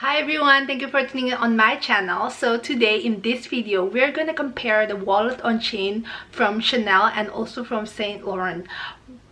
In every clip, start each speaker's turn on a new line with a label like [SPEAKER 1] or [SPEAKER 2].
[SPEAKER 1] Hi everyone, thank you for tuning in on my channel. So today in this video we're going to compare the wallet on chain from Chanel and also from Saint Laurent.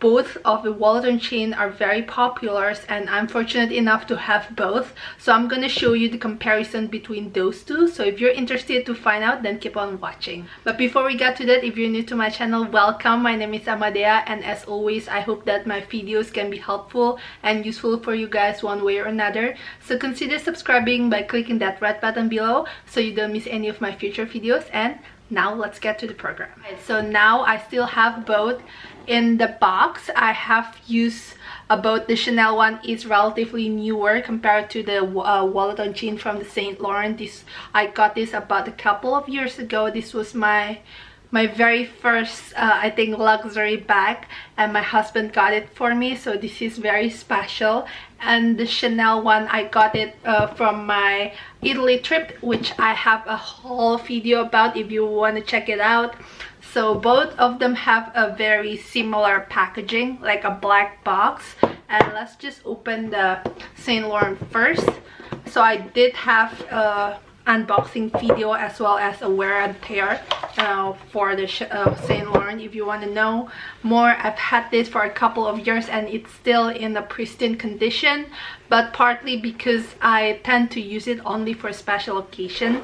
[SPEAKER 1] Both of the wallet on chain are very popular and I'm fortunate enough to have both, so I'm going to show you the comparison between those two. So if you're interested to find out, then keep on watching. But before we get to that, if you're new to my channel, welcome. My name is Heyamadea, and as always I hope that my videos can be helpful and useful for you guys one way or another. So consider subscribing by clicking that red button below so you don't miss any of my future videos. And now let's get to the program. So now I still have both in the box. I have used both. The Chanel one is relatively newer compared to the wallet on chain from the Saint Laurent. I got this about a couple of years ago. This was my very first I think luxury bag, and my husband got it for me, so this is very special. And the Chanel one, I got it from my Italy trip, which I have a whole video about if you want to check it out. So both of them have a very similar packaging, like a black box. And let's just open the Saint Laurent first. So I did have unboxing video as well as a wear and tear for the Saint Laurent. If you want to know more, I've had this for a couple of years and it's still in a pristine condition, but partly because I tend to use it only for special occasion.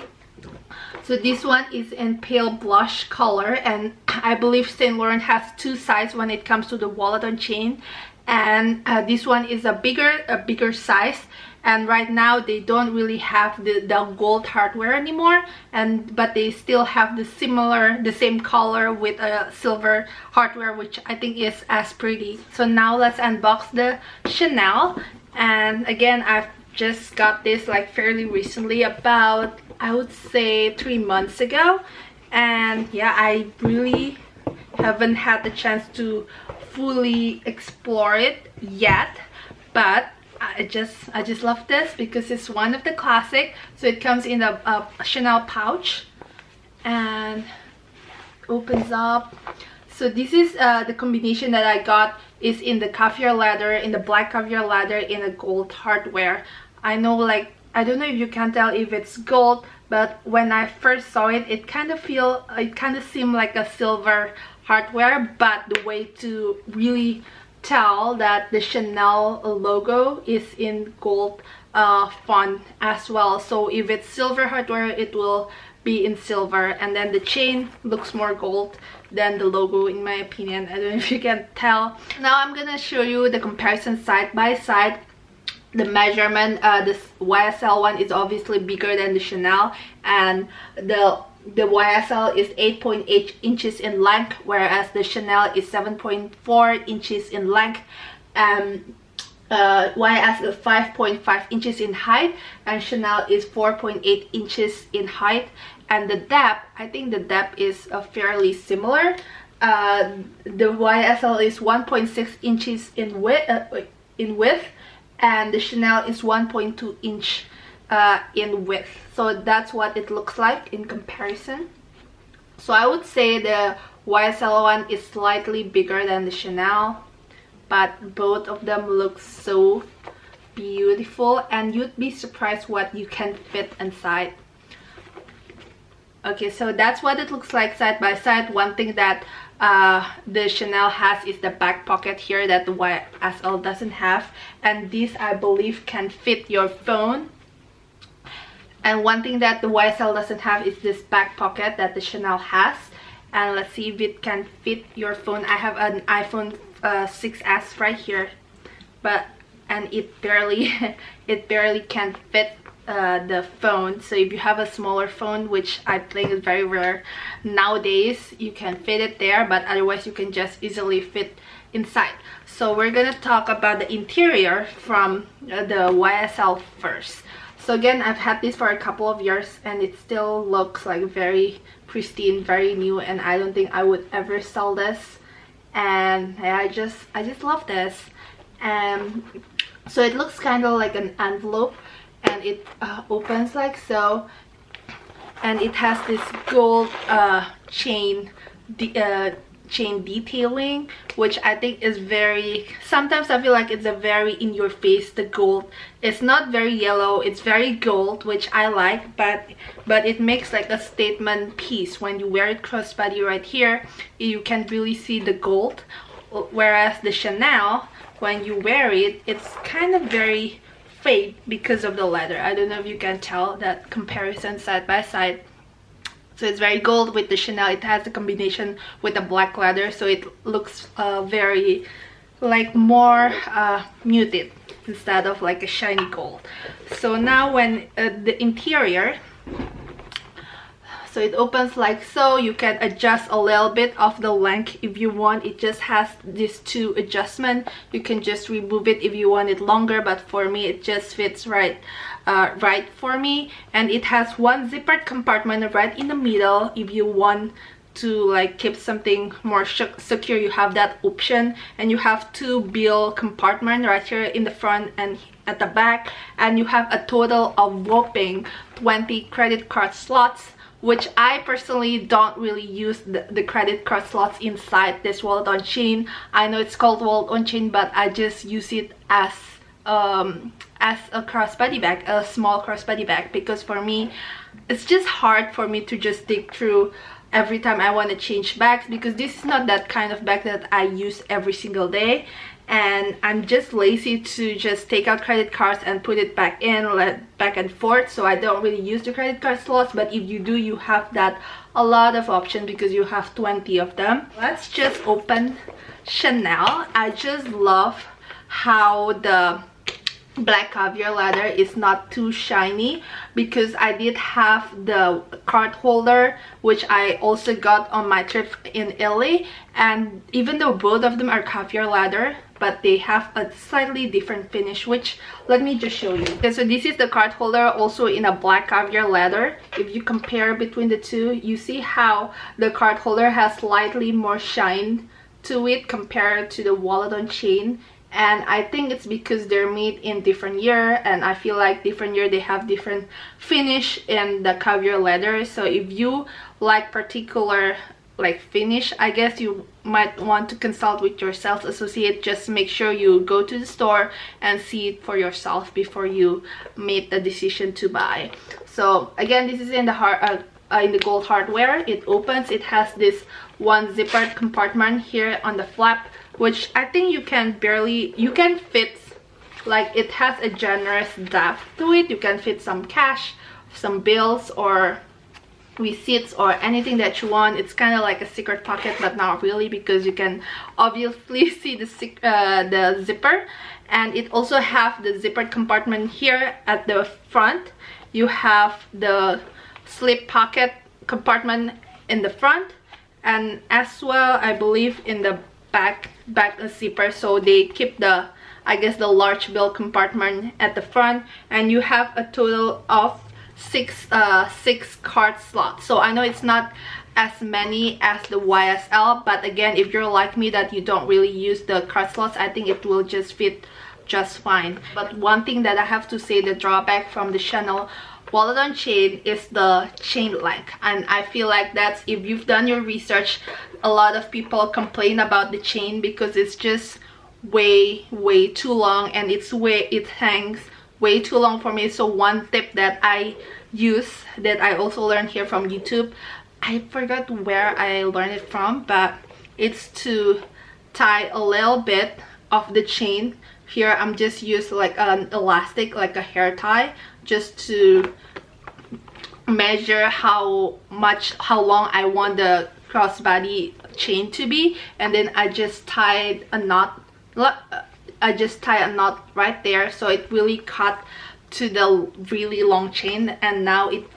[SPEAKER 1] So this one is in pale blush color, and I believe Saint Laurent has two sizes when it comes to the wallet on chain, and this one is a bigger size. And right now they don't really have the gold hardware anymore, but they still have the same color with a silver hardware, which I think is as pretty. So now let's unbox the Chanel. And again, I've just got this like fairly recently, about I would say 3 months ago. And yeah, I really haven't had the chance to fully explore it yet, but I just love this because it's one of the classic. So it comes in a Chanel pouch and opens up. So this is the combination that I got is in the caviar leather, in the black caviar leather, in a gold hardware. I know, like, I don't know if you can tell if it's gold, but when I first saw it, it kind of seemed like a silver hardware. But the way to really tell that the Chanel logo is in gold font as well. So if it's silver hardware, it will be in silver, and then the chain looks more gold than the logo, in my opinion. I don't know if you can tell. Now I'm gonna show you the comparison side by side. The measurement, this YSL one is obviously bigger than the Chanel, and the YSL is 8.8 inches in length, whereas the Chanel is 7.4 inches in length, and YSL is 5.5 inches in height, and Chanel is 4.8 inches in height. And the depth, I think the depth is fairly similar. The YSL is 1.6 inches in width, and the Chanel is 1.2 inch in width. So that's what it looks like in comparison. So I would say the YSL one is slightly bigger than the Chanel, but both of them look so beautiful, and you'd be surprised what you can fit inside. Okay, so that's what it looks like side by side. One thing that the Chanel has is the back pocket here that the YSL doesn't have, and this I believe can fit your phone. And one thing that the YSL doesn't have is this back pocket that the Chanel has. And let's see if it can fit your phone. I have an iPhone 6s right here, and it barely can fit the phone. So if you have a smaller phone, which I think is very rare nowadays, you can fit it there, but otherwise you can just easily fit inside. So we're gonna talk about the interior from the YSL first. So again, I've had this for a couple of years and it still looks like very pristine, very new, and I don't think I would ever sell this. And yeah, I just love this. And so it looks kind of like an envelope, and it opens like so, and it has this gold chain chain detailing, which I think is very, sometimes I feel like it's a very in your face. The gold, it's not very yellow, it's very gold, which I like, but it makes like a statement piece. When you wear it crossbody right here, you can really see the gold, whereas the Chanel, when you wear it, it's kind of very fade because of the leather. I don't know if you can tell that comparison side by side. So it's very gold with the Chanel. It has a combination with the black leather, so it looks very like more muted instead of like a shiny gold. So now when the interior, so it opens like so. You can adjust a little bit of the length if you want. It just has these two adjustments. You can just remove it if you want it longer, but for me it just fits right for me. And it has one zippered compartment right in the middle. If you want to like keep something more secure, you have that option. And you have two bill compartments right here in the front and at the back, and you have a total of whopping 20 credit card slots, which I personally don't really use the credit card slots inside this wallet on chain. I know it's called wallet on chain, but I just use it as a crossbody bag, a small crossbody bag, because for me it's just hard for me to just dig through every time I want to change bags, because this is not that kind of bag that I use every single day, and I'm just lazy to just take out credit cards and put it back in, back and forth. So I don't really use the credit card slots, but if you do, you have that a lot of options because you have 20 of them. Let's just open Chanel. I just love how the black caviar leather is not too shiny, because I did have the card holder, which I also got on my trip in Italy, and even though both of them are caviar leather, but they have a slightly different finish, which let me just show you. Okay, so this is the card holder, also in a black caviar leather. If you compare between the two, you see how the card holder has slightly more shine to it compared to the wallet on chain. And I think it's because they're made in different year, and I feel like different year they have different finish in the caviar leather. So if you like particular like finish, I guess you might want to consult with your sales associate. Just make sure you go to the store and see it for yourself before you make the decision to buy. So again, this is in the gold hardware. It opens, it has this one zippered compartment here on the flap, which I think you can fit, like it has a generous depth to it. You can fit some cash, some bills, or receipts, or anything that you want. It's kind of like a secret pocket, but not really, because you can obviously see the zipper. And it also have the zippered compartment here at the front. You have the slip pocket compartment in the front, and as well I believe in the back zipper, so they keep the, I guess, the large bill compartment at the front. And you have a total of six card slots. So I know it's not as many as the YSL, but again, if you're like me that you don't really use the card slots, I think it will just fit just fine. But one thing that I have to say, the drawback from the Chanel wallet on chain is the chain length. And I feel like that's, if you've done your research, a lot of people complain about the chain because it's just way too long, and it hangs way too long for me. So one tip that I use, that I also learned here from YouTube, I forgot where I learned it from, but it's to tie a little bit of the chain. Here I'm just using like an elastic, like a hair tie, just to measure how long I want the crossbody chain to be, and then I just tied a knot. I just tie a knot right there, so it really cut to the really long chain, and now it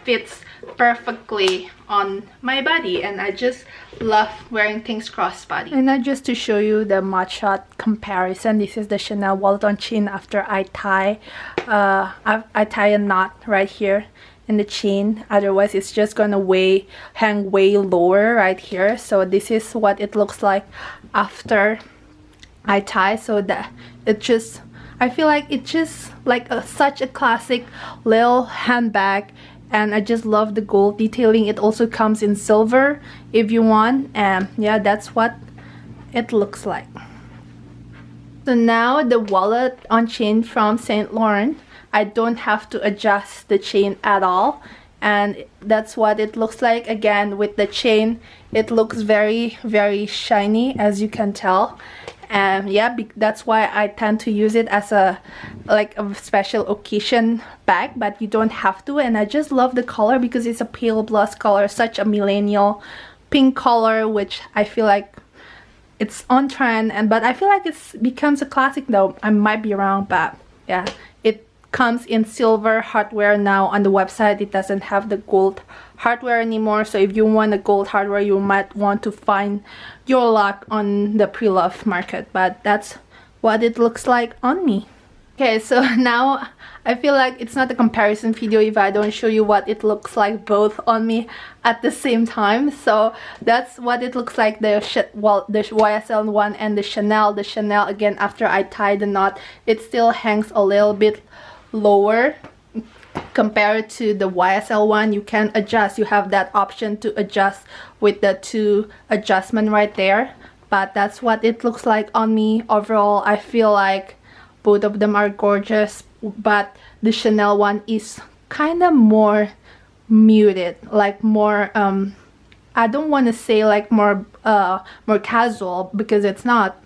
[SPEAKER 1] fits perfectly on my body, and I just love wearing things crossbody. And now just to show you the mugshot comparison, this is the Chanel wallet on chain after I tie I tie a knot right here in the chain. Otherwise it's just gonna hang way lower right here. So this is what it looks like after I tie. So that it just, I feel like it's just like such a classic little handbag, and I just love the gold detailing. It also comes in silver if you want, and yeah, that's what it looks like. So now the wallet on chain from Saint Laurent, I don't have to adjust the chain at all, and that's what it looks like. Again, with the chain, it looks very shiny, as you can tell. And yeah, that's why I tend to use it as a special occasion bag, but you don't have to. And I just love the color because it's a pale blush color, such a millennial pink color, which I feel like it's on trend. And but I feel like it becomes a classic, though I might be wrong, but yeah, it comes in silver hardware now. On the website it doesn't have the gold hardware anymore, so if you want a gold hardware, you might want to find your luck on the pre-loved market. But that's what it looks like on me. Okay, so now I feel like it's not a comparison video if I don't show you what it looks like both on me at the same time. So that's what it looks like, the YSL one and the Chanel. The Chanel, again, after I tie the knot, it still hangs a little bit lower compared to the YSL one. You can adjust, you have that option to adjust with the 2 adjustment right there. But that's what it looks like on me. Overall, I feel like both of them are gorgeous, but the Chanel one is kind of more muted, like more I don't want to say like more casual, because it's not,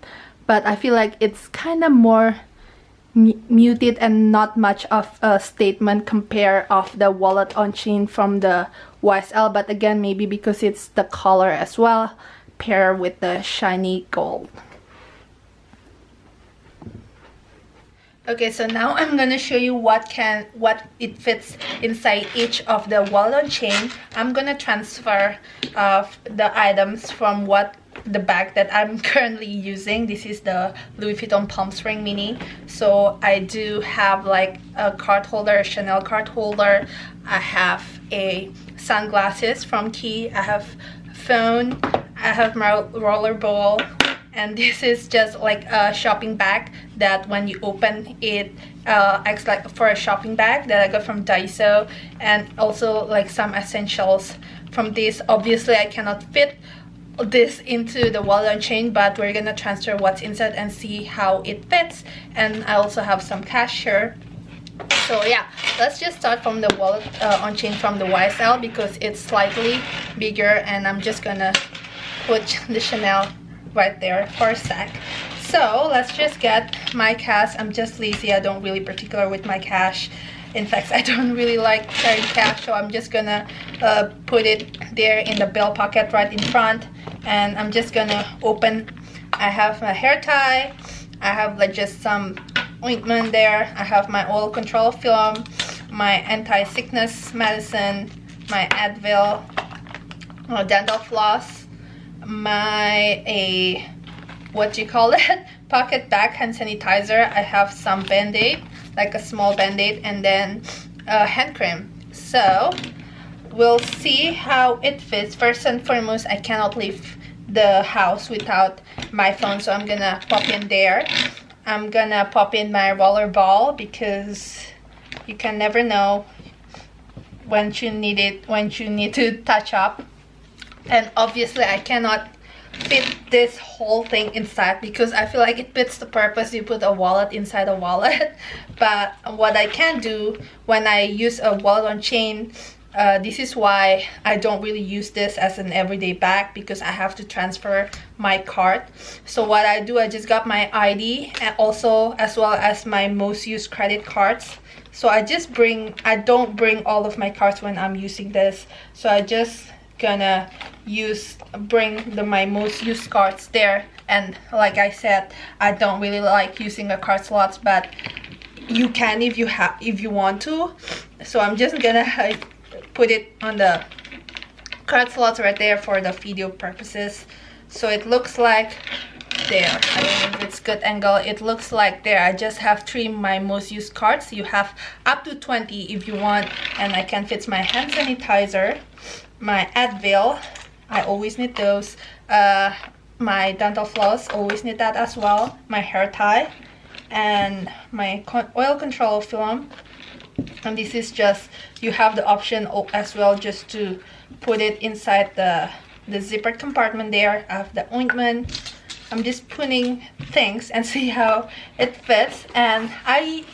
[SPEAKER 1] but I feel like it's kind of more muted and not much of a statement compare of the wallet on chain from the YSL. But again, maybe because it's the color as well, pair with the shiny gold. Okay, so now I'm gonna show you what it fits inside each of the wallet on chain. I'm gonna transfer the items from the bag that I'm currently using. This is the Louis Vuitton Palm Spring Mini. So I do have like a card holder, a Chanel card holder. I have a sunglasses from Key. I have phone. I have my roller ball. And this is just like a shopping bag that when you open it acts like for a shopping bag that I got from Daiso. And also like some essentials from this. Obviously I cannot fit this into the wallet on chain, but we're gonna transfer what's inside and see how it fits. And I also have some cash here. So yeah, let's just start from the wallet on chain from the YSL because it's slightly bigger, and I'm just gonna put the Chanel right there for a sec. So let's just get my cash. I'm just lazy, I don't really particular with my cash. In fact, I don't really like carrying cash, so I'm just gonna put it there in the belt pocket right in front. And I'm just gonna open. I have my hair tie, I have like just some ointment there, I have my oil control film, my anti-sickness medicine, my Advil, dental floss, my what do you call it, pocket bag hand sanitizer. I have some band-aid, like a small band-aid, and then hand cream. So we'll see how it fits. First and foremost, I cannot leave the house without my phone, so I'm gonna pop in there. I'm gonna pop in my roller ball because you can never know when you need it, when you need to touch up. And obviously I cannot fit this whole thing inside because I feel like it fits the purpose. You put a wallet inside a wallet. But what I can do when I use a wallet on chain, this is why I don't really use this as an everyday bag, because I have to transfer my card. So what I do, I just got my ID and also as well as my most used credit cards. So I don't bring all of my cards when I'm using this. So I just gonna bring my most used cards there. And like I said, I don't really like using the card slots, but you can if you want to. So I'm just gonna put it on the card slots right there for the video purposes. So it looks like there. I don't know if it's good angle. It looks like there. I just have 3 my most used cards. You have up to 20 if you want. And I can fit my hand sanitizer, my Advil, I always need those, my dental floss, always need that as well, my hair tie, and my oil control film, And this is just, you have the option as well just to put it inside the zippered compartment there. I have the ointment. I'm just putting things and see how it fits. And I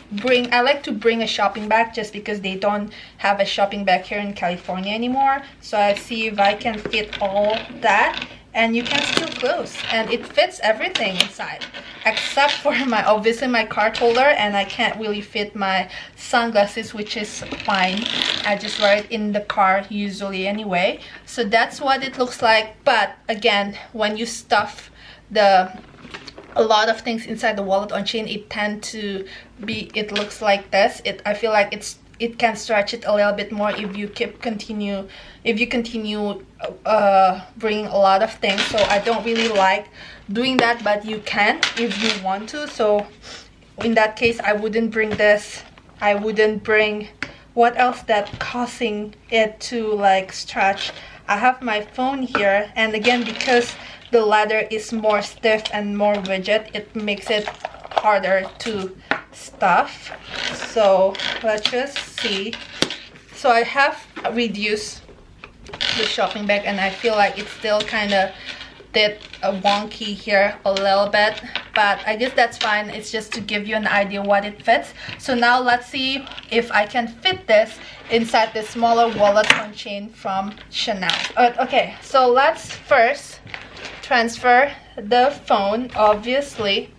[SPEAKER 1] like to bring a shopping bag just because they don't have a shopping bag here in California anymore. So I see if I can fit all that, and you can still close, and it fits everything inside except for obviously my card holder, and I can't really fit my sunglasses, which is fine. I just wear it in the car usually anyway. So that's what it looks like. But again, when you stuff a lot of things inside the wallet on chain, it looks like this. I feel like it can stretch it a little bit more if you continue bringing a lot of things. So I don't really like doing that, but you can if you want to. So in that case, I wouldn't bring this. I wouldn't bring what else that causing it to like stretch. I have my phone here, and again, because the leather is more stiff and more rigid, it makes it harder to stuff. So let's just see. So I have reduced the shopping bag, and I feel like it's still kind of wonky here a little bit, but I guess that's fine. It's just to give you an idea what it fits. So now let's see if I can fit this inside the smaller wallet on chain from Chanel. Okay, so let's first transfer the phone. Obviously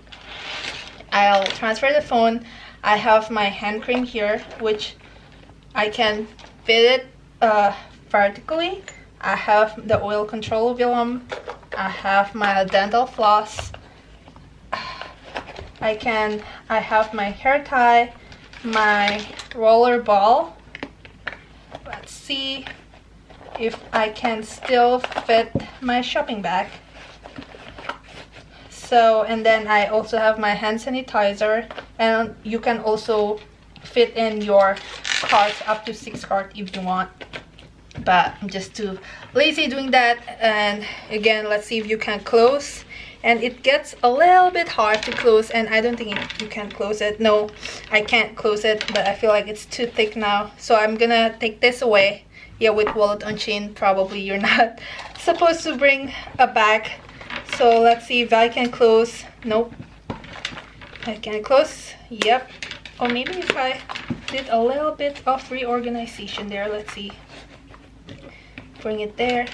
[SPEAKER 1] I'll transfer the phone. I have my hand cream here, which I can fit it vertically. I have the oil control film. I have my dental floss. I have my hair tie, my roller ball. Let's see if I can still fit my shopping bag. So, and then I also have my hand sanitizer, and you can also fit in your cards, up to 6 cards if you want, but I'm just too lazy doing that. And again, let's see if you can close, and it gets a little bit hard to close, and I don't think you can close it. No, I can't close it, but I feel like it's too thick now, so I'm gonna take this away. Yeah, with wallet on chain, probably you're not supposed to bring a bag. So let's see if I can close. Nope, I can't close. Yep. Or maybe if I did a little bit of reorganization there. Let's see. Bring it there.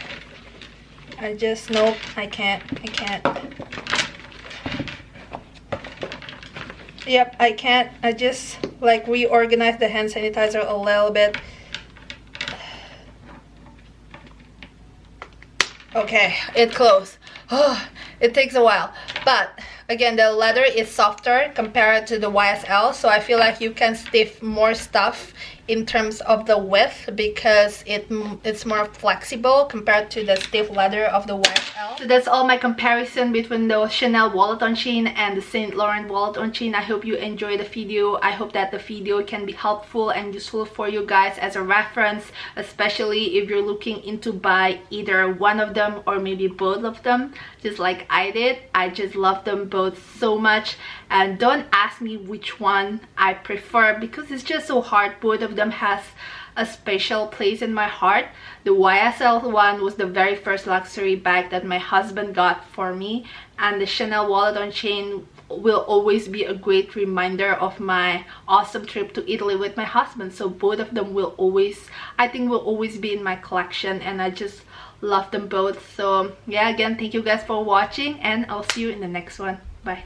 [SPEAKER 1] Nope, I can't. Yep, I can't. I just like reorganize the hand sanitizer a little bit. Okay, it closed. Oh, it takes a while, but again, the leather is softer compared to the YSL, so I feel like you can stiff more stuff in terms of the width, because it's more flexible compared to the stiff leather of the YSL. So that's all my comparison between the Chanel wallet on chain and the Saint Laurent wallet on chain. I hope you enjoyed the video. I hope that the video can be helpful and useful for you guys as a reference, especially if you're looking into buy either one of them or maybe both of them, just like I did. I just love them both so much, and don't ask me which one I prefer, because it's just so hard. Both of them has a special place in my heart. The YSL one was the very first luxury bag that my husband got for me, and the Chanel wallet on chain will always be a great reminder of my awesome trip to Italy with my husband. So both of them will always, I think, will always be in my collection, and I just love them both. So yeah, again, thank you guys for watching, and I'll see you in the next one. Bye.